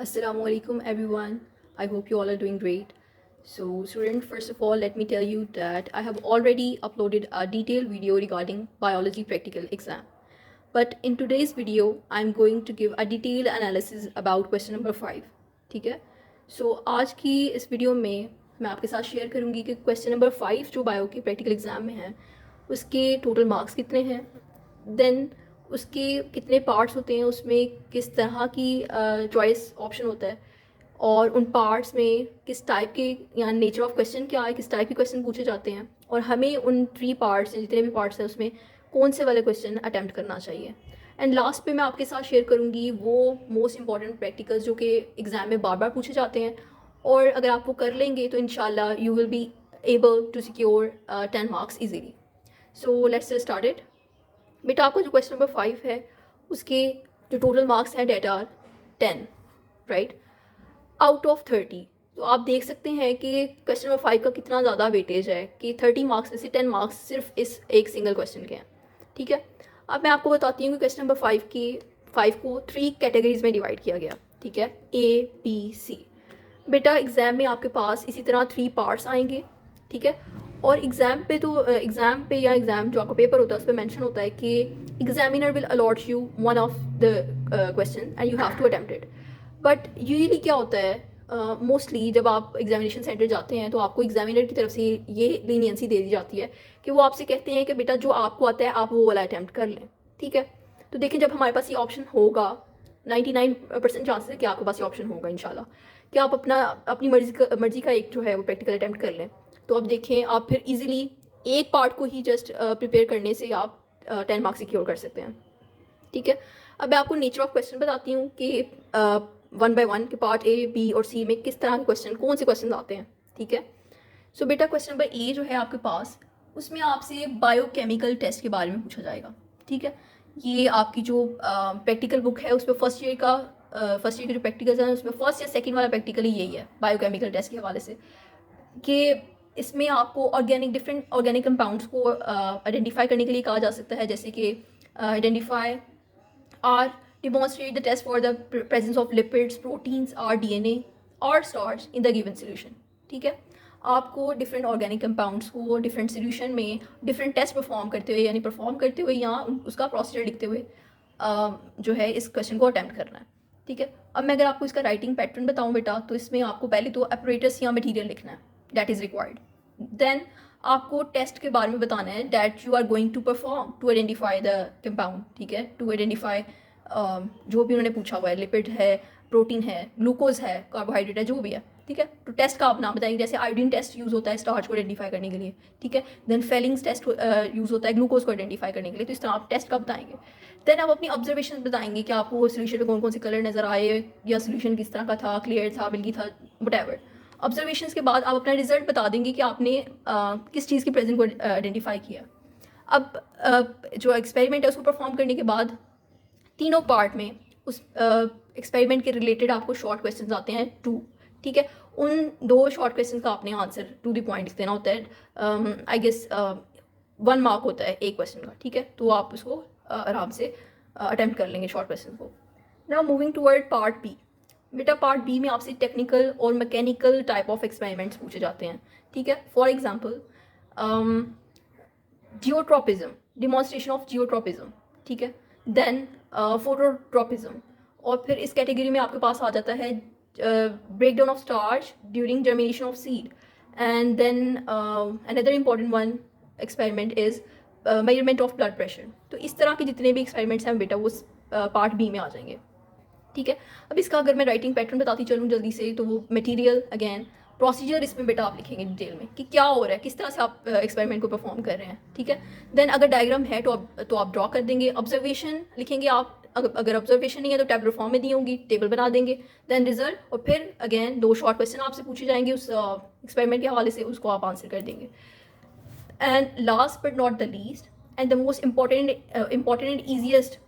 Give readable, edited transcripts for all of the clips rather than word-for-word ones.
Assalamu alaikum everyone. I hope you all are doing great. So student, first of all, let me tell you that I have already uploaded a detailed video regarding biology practical exam. But in today's video, I'm going to give a detailed analysis about question number 5. ठीक है? So आज की इस video में मैं आपके साथ share करूंगी कि क्वेश्चन नंबर 5 जो बायो के प्रैक्टिकल एग्जाम में है उसके टोटल मार्क्स कितने हैं, देन उसके कितने पार्ट्स होते हैं, उसमें किस तरह की चॉइस ऑप्शन होता है और उन पार्ट्स में किस टाइप के या नेचर ऑफ क्वेश्चन क्या है, किस टाइप के क्वेश्चन पूछे जाते हैं और हमें उन 3 पार्ट्स जितने भी पार्ट्स हैं उसमें कौन से वाले क्वेश्चन अटैम्प्ट करना चाहिए। एंड लास्ट पे मैं आपके साथ शेयर करूँगी वो मोस्ट इंपॉर्टेंट प्रैक्टिकल्स जो कि एग्ज़ाम में बार बार पूछे जाते हैं और अगर आप वो कर लेंगे तो इंशाल्लाह you will be able to secure 10 marks easily. So let's start it. बेटा आपका जो क्वेश्चन नंबर 5 है उसके जो टोटल मार्क्स हैं that are 10, right, out of 30। तो आप देख सकते हैं कि क्वेश्चन नंबर 5 का कितना ज़्यादा वेटेज है कि 30 मार्क्स में से 10 मार्क्स सिर्फ इस एक सिंगल क्वेश्चन के हैं। ठीक है, अब मैं आपको बताती हूँ कि क्वेश्चन नंबर 5 को 3 कैटेगरीज में डिवाइड किया गया। ठीक है, ABC। बेटा एग्ज़ाम में आपके पास इसी तरह 3 पार्ट्स आएंगे। ठीक है, और एग्ज़ाम पे या एग्ज़ाम जो आपका पेपर होता है उस पर मैंशन होता है कि examiner will allot you one of the question and you have to attempt it. But usually क्या होता है, मोस्टली जब आप एग्जामिनेशन सेंटर जाते हैं तो आपको एग्जामिनर की तरफ से ये लीनियंसी दे दी जाती है कि वो आपसे कहते हैं कि बेटा जो आपको आता है आप वो वाला अटैम्प्ट कर लें। ठीक है, तो देखें जब हमारे पास ये ऑप्शन होगा 99% चांसेस है कि आपके पास ये ऑप्शन होगा इंशाल्लाह कि आप अपनी मर्जी का एक जो है वो प्रैक्टिकल अटैम्प्ट कर लें। तो अब देखें आप फिर इजीली एक पार्ट को ही जस्ट प्रिपेयर करने से आप 10 मार्क्स सिक्योर कर सकते हैं। ठीक है, अब मैं आपको नेचर ऑफ क्वेश्चन बताती हूँ कि 1 बाय 1 के पार्ट A, B और C में किस तरह के क्वेश्चन, कौन से क्वेश्चन आते हैं। ठीक है, सो बेटा क्वेश्चन नंबर A जो है आपके पास उसमें आपसे बायोकेमिकल टेस्ट के बारे में पूछा जाएगा। ठीक है, ये आपकी जो प्रैक्टिकल बुक है उसमें फर्स्ट ईयर के जो प्रैक्टिकल्स हैं उसमें फर्स्ट या सेकंड वाला प्रैक्टिकल ही यही है बायोकेमिकल टेस्ट के हवाले से कि इसमें आपको डिफरेंट ऑर्गेनिक कंपाउंड्स को आइडेंटिफाई करने के लिए कहा जा सकता है, जैसे कि आइडेंटिफाई और demonstrate the test for the presence of lipids, proteins और DNA और starch in the given solution. ठीक है, आपको डिफरेंट ऑर्गेनिक कंपाउंड्स को डिफरेंट सोल्यूशन में डिफरेंट टेस्ट परफॉर्म करते हुए या उसका प्रोसीजर लिखते हुए जो है इस क्वेश्चन को अटैम्प्ट करना है। ठीक है, अब मैं अगर आपको इसका राइटिंग पैटर्न बताऊं बेटा तो इसमें आपको पहले तो अपरेटस या मटीरियल लिखना है दैट इज़ रिक्वायर्ड। देन आपको टेस्ट के बारे में बताना है that you are going to perform to identify the compound. ठीक है, टू आइडेंटिफाई जो भी उन्होंने पूछा हुआ है, लिपिड है, प्रोटीन है, ग्लूकोज है, कार्बोहाइड्रेट है, जो भी है। ठीक है, तो टेस्ट का आप नाम बताएंगे, जैसे आयोडीन टेस्ट यूज़ होता है स्टार्च को आइडेंटिफाई करने के लिए। ठीक है, देन फेलिंग्स टेस्ट यूज़ होता है ग्लूकोज को आइडेंटिफाई करने के लिए। तो इस तरह आप टेस्ट का बताएंगे। देन आप अपनी ऑब्जर्वेशन बताएंगे कि आपको सोल्यूशन में कौन कौन से कलर नज़र आए या सोल्यूशन किस तरह का था, क्लियर था, मिल्की था, वट। ऑब्जर्वेशंस के बाद आप अपना रिजल्ट बता देंगे कि आपने किस चीज़ की प्रेजेंट को आइडेंटिफाई किया। अब जो एक्सपेरिमेंट है उसको परफॉर्म करने के बाद तीनों पार्ट में उस एक्सपेरिमेंट के रिलेटेड आपको शॉर्ट क्वेश्चन आते हैं 2। ठीक है, उन 2 शॉर्ट क्वेश्चन का आपने आंसर टू द पॉइंट देना होता है। आई गेस 1 मार्क होता है एक क्वेश्चन का। ठीक है, तो आप उसको आराम से अटैम्प्ट कर लेंगे शॉर्ट क्वेश्चन को। Now moving toward part B. बेटा पार्ट बी में आपसे टेक्निकल और मैकेनिकल टाइप ऑफ एक्सपेरिमेंट्स पूछे जाते हैं। ठीक है, for example geotropism, demonstration of geotropism. ठीक है, देन फोटोट्रोपिज्म, और फिर इस कैटेगरी में आपके पास आ जाता है break down of starch during germination of seed, and then another important one experiment is measurement of blood pressure. तो इस तरह के जितने भी एक्सपेरिमेंट्स हैं बेटा वो पार्ट बी में आ जाएंगे। ठीक है, अब इसका अगर मैं राइटिंग पैटर्न बताती चलूँ जल्दी से तो वो मटेरियल, अगेन प्रोसीजर, इसमें बेटा आप लिखेंगे डिटेल में कि क्या हो रहा है, किस तरह से आप एक्सपेरिमेंट को परफॉर्म कर रहे हैं। ठीक है, देन अगर डायग्राम है तो आप ड्रॉ कर देंगे। ऑब्जर्वेशन लिखेंगे आप, अगर ऑब्जर्वेशन नहीं है तो टैबलर फॉर्म में दी होंगी, टेबल बना देंगे। देन रिजल्ट, और फिर अगेन 2 शॉर्ट क्वेश्चन आपसे पूछे जाएंगे उस एक्सपेरिमेंट के हवाले से, उसको आप आंसर कर देंगे। And last but not the least and the most important and easiest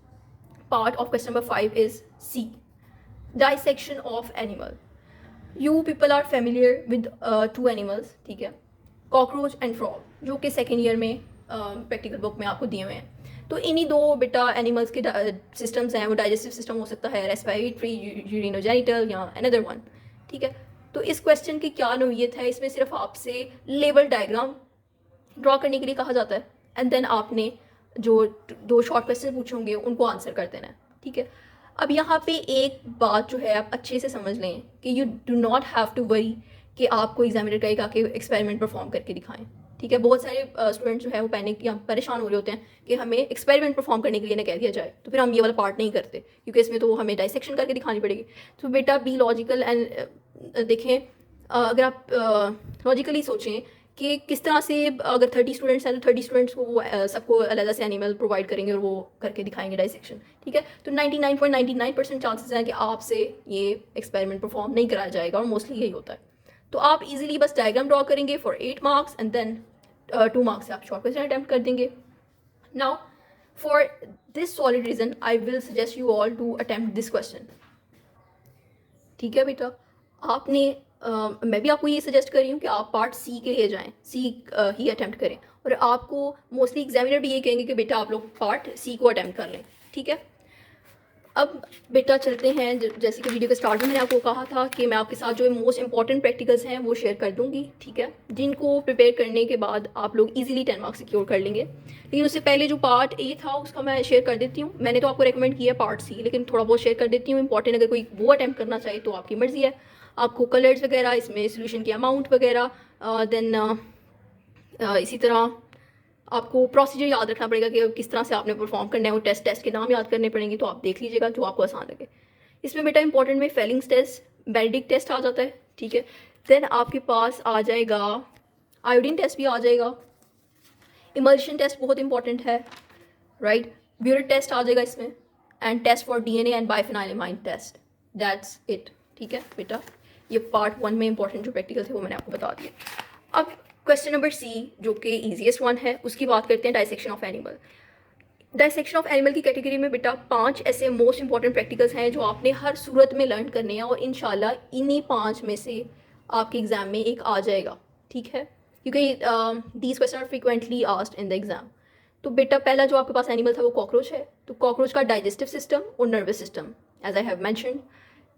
part of question number 5 is C, dissection of animal. You people are familiar with 2 animals, ठीक है, कॉकरोच एंड फ्रॉग, जो कि second year में practical book में आपको दिए हुए हैं। तो इन्हीं दो बेटा एनिमल्स के सिस्टम्स हैं, वो डाइजेस्टिव सिस्टम हो सकता है रेस्पिरेटरी, यूरिनोजेनिटल या अनदर वन, ठीक है। तो इस क्वेश्चन की क्या नोयत है, इसमें सिर्फ आपसे लेवल डायग्राम ड्रॉ करने के लिए कहा जाता है एंड देन आपने जो 2 शॉर्ट क्वेश्चन पूछे होंगे उनको आंसर कर देना है, ठीक है। अब यहाँ पे एक बात जो है आप अच्छे से समझ लें कि you do not have to worry कि आपको एग्जामिनर कहेगा कि एक्सपेरिमेंट परफॉर्म करके दिखाएं, ठीक है। बहुत सारे स्टूडेंट्स जो है वो पैनिक या परेशान हो रहे होते हैं कि हमें एक्सपेरिमेंट परफॉर्म करने के लिए ना कह दिया जाए, तो फिर हम ये वाला पार्ट नहीं करते क्योंकि इसमें तो हमें डाइसेक्शन करके दिखानी पड़ेगी। तो बेटा बी लॉजिकल एंड देखें, अगर आप लॉजिकली सोचें कि किस तरह से अगर 30 स्टूडेंट्स हैं तो 30 स्टूडेंट्स को वो सबको अलग से एनिमल प्रोवाइड करेंगे और वो करके दिखाएंगे डाइसेक्शन, ठीक है। तो 99.99% चांसेस हैं कि आपसे ये एक्सपेरिमेंट परफॉर्म नहीं कराया जाएगा और मोस्टली यही होता है। तो आप इजीली बस डायग्राम ड्रॉ करेंगे for 8 marks and then 2 marks से आप शॉर्ट क्वेश्चन अटैम्प्ट कर देंगे। Now for this solid reason I will suggest you all to attempt this question, ठीक है बेटा। आपने मैं भी आपको ये सजेस्ट कर रही हूँ कि आप पार्ट सी के लिए जाएं, सी ही अटैम्प्ट करें, और आपको मोस्टली एग्जामिनर भी ये कहेंगे कि बेटा आप लोग पार्ट सी को अटैम्प्ट कर लें, ठीक है। अब बेटा चलते हैं, जैसे कि वीडियो के स्टार्ट में मैंने आपको कहा था कि मैं आपके साथ जो मोस्ट इंपॉर्टेंट प्रैक्टिकल्स हैं वो शेयर कर दूंगी, ठीक है, जिनको प्रिपेयर करने के बाद आप लोग इजीली 10 मार्क्स सिक्योर कर लेंगे। लेकिन उससे पहले जो पार्ट ए था उसका मैं शेयर कर देती हूँ। मैंने तो आपको रेकमेंड किया पार्ट सी, लेकिन थोड़ा बहुत शेयर कर देती हूँ इंपॉर्टेंट। अगर कोई वो अटैम्प्ट करना चाहे तो आपकी मर्जी है, आपको कलर्स वगैरह, इसमें सोल्यूशन की अमाउंट वगैरह, देन इसी तरह आपको प्रोसीजर याद रखना पड़ेगा कि किस तरह से आपने परफॉर्म करना है, वो टेस्ट के नाम याद करने पड़ेंगे। तो आप देख लीजिएगा जो आपको आसान लगे। इसमें बेटा इंपॉर्टेंट में फेलिंग्स टेस्ट, बेनेडिक्ट टेस्ट आ जाता है, ठीक है। देन आपके पास आ जाएगा आयोडीन टेस्ट भी आ जाएगा, इमल्शन टेस्ट बहुत इंपॉर्टेंट है, राइट, ब्यूरेट टेस्ट आ जाएगा इसमें, and test for DNA and biphenylamine test, that's it, ठीक है बेटा। ये पार्ट 1 में इंपॉर्टेंट जो प्रैक्टिकल थे वो मैंने आपको बता दिया। अब क्वेश्चन नंबर सी जो कि ईजीएस्ट वन है, उसकी बात करते हैं, dissection of animal. Dissection of animal की कैटेगरी में बेटा 5 ऐसे मोस्ट इंपॉर्टेंट प्रैक्टिकल्स हैं जो आपने हर सूरत में लर्न करने हैं, और इंशाल्लाह इन्हीं 5 में से आपके एग्जाम में एक आ जाएगा, ठीक है, क्योंकि these questions are frequently asked in the exam. तो बेटा पहला जो आपके पास एनिमल था वो कॉकरोच है। तो कॉकरोच का डाइजेस्टिव सिस्टम और nervous system as I have mentioned,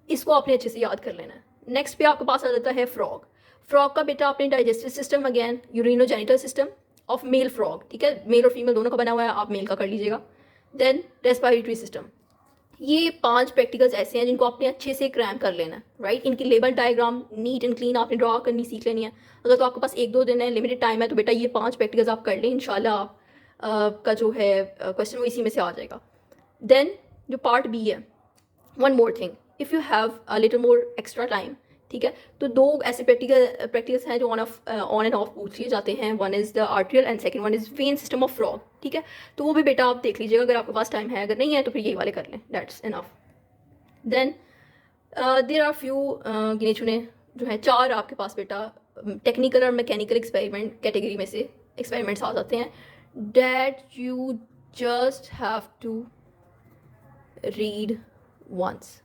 इसको आपने अच्छे से याद कर लेना है। नेक्स्ट पे आपके पास आ जाता है फ्रॉग। फ्रॉग का बेटा आपने digestive system, again urinogenital system of male frog, ठीक है, मेल और फीमेल दोनों का बना हुआ है, आप मेल का कर लीजिएगा। Then respiratory system. ये 5 प्रैक्टिकल्स ऐसे हैं जिनको आपने अच्छे से क्रैम कर लेना है, राइट। इनकी label diagram neat and clean आपने ड्रॉ करनी सीख लेनी है। अगर तो आपके पास 1-2 दिन है, लिमिटेड टाइम है, तो बेटा ये 5 प्रैक्टिकल्स आप कर लें, इंशाल्लाह आप का जो है क्वेश्चन वो इसी में से आ जाएगा। देन जो पार्ट बी है, one more thing, if you have a little more extra time, ठीक है, तो 2 ऐसे प्रैक्टिकल्स हैं जो ऑन एंड ऑफ पूछ लिए जाते हैं। One is the arterial and second one is vein system of frog, ठीक है। तो वो भी बेटा आप देख लीजिएगा अगर आपके पास टाइम है, अगर नहीं है तो फिर ये वाले कर लें, that's enough. Then there are few गिने चुने जो है 4 आपके पास बेटा टेक्निकल और मैकेनिकल एक्सपेरिमेंट कैटेगरी में से एक्सपेरिमेंट्स आ जाते हैं, that you just have to read once,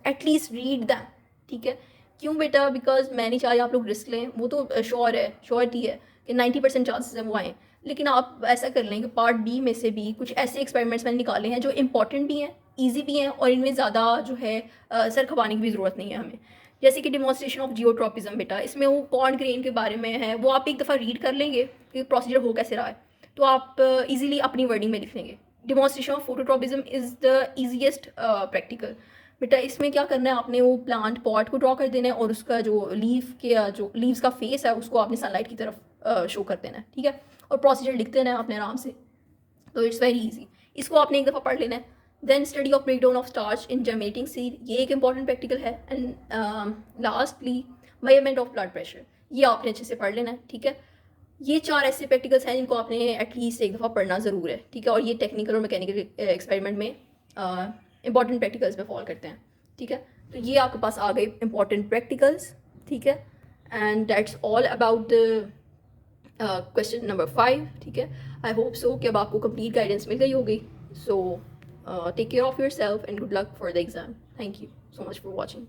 at least read them, ठीक है। क्यों बेटा? बिकॉज मैं नहीं चाह रही आप लोग रिस्क लें, वो तो श्योर है, श्योरिटी है कि 90% चांसेस हैं वो आएँ, लेकिन आप ऐसा कर लें कि पार्ट बी में से भी कुछ ऐसे एक्सपेरिमेंट्स मैंने निकाले हैं जो इंपॉर्टेंट भी हैं, ईजी भी हैं, और इनमें ज़्यादा जो है सर खपाने की भी ज़रूरत नहीं है हमें। जैसे कि डिमॉन्स्ट्रेशन ऑफ जियोट्रॉपिज्म बेटा, इसमें वो कॉर्न ग्रेन के बारे में है, वो आप एक दफ़ा रीड कर लेंगे कि प्रोसीजर हो कैसे रहा है, तो आप ईजिली अपनी वर्डिंग में लिख लेंगे। Demonstration of phototropism is the easiest practical बेटा। इसमें क्या करना है, आपने वो प्लांट पॉट को ड्रॉ कर देना है और उसका जो लीव्स का फेस है उसको आपने सनलाइट की तरफ शो कर देना है, ठीक है, और प्रोसीजर लिख देना है आपने आराम से। तो इट्स वेरी इजी, इसको आपने एक दफ़ा पढ़ लेना है। Then study of breakdown of starch in germinating seed, ये एक इंपॉर्टेंट प्रैक्टिकल है। And lastly measurement of blood pressure, ये आपने अच्छे से पढ़ लेना है, ठीक है। ये 4 ऐसे प्रैक्टिकल्स हैं जिनको आपने एटलीस्ट एक दफ़ा पढ़ना ज़रूर है, ठीक है, और ये टेक्निकल और मैकेनिकल एक्सपेरिमेंट में इंपॉर्टेंट प्रैक्टिकल्स में फॉल करते हैं, ठीक है। तो ये आपके पास आ गए इंपॉर्टेंट प्रैक्टिकल्स, ठीक है, and that's all about the question number 5, ठीक है। आई होप सो कि अब आपको कंप्लीट गाइडेंस मिल गई होगी। So take care of yourself and good luck for the exam. Thank you so much for watching.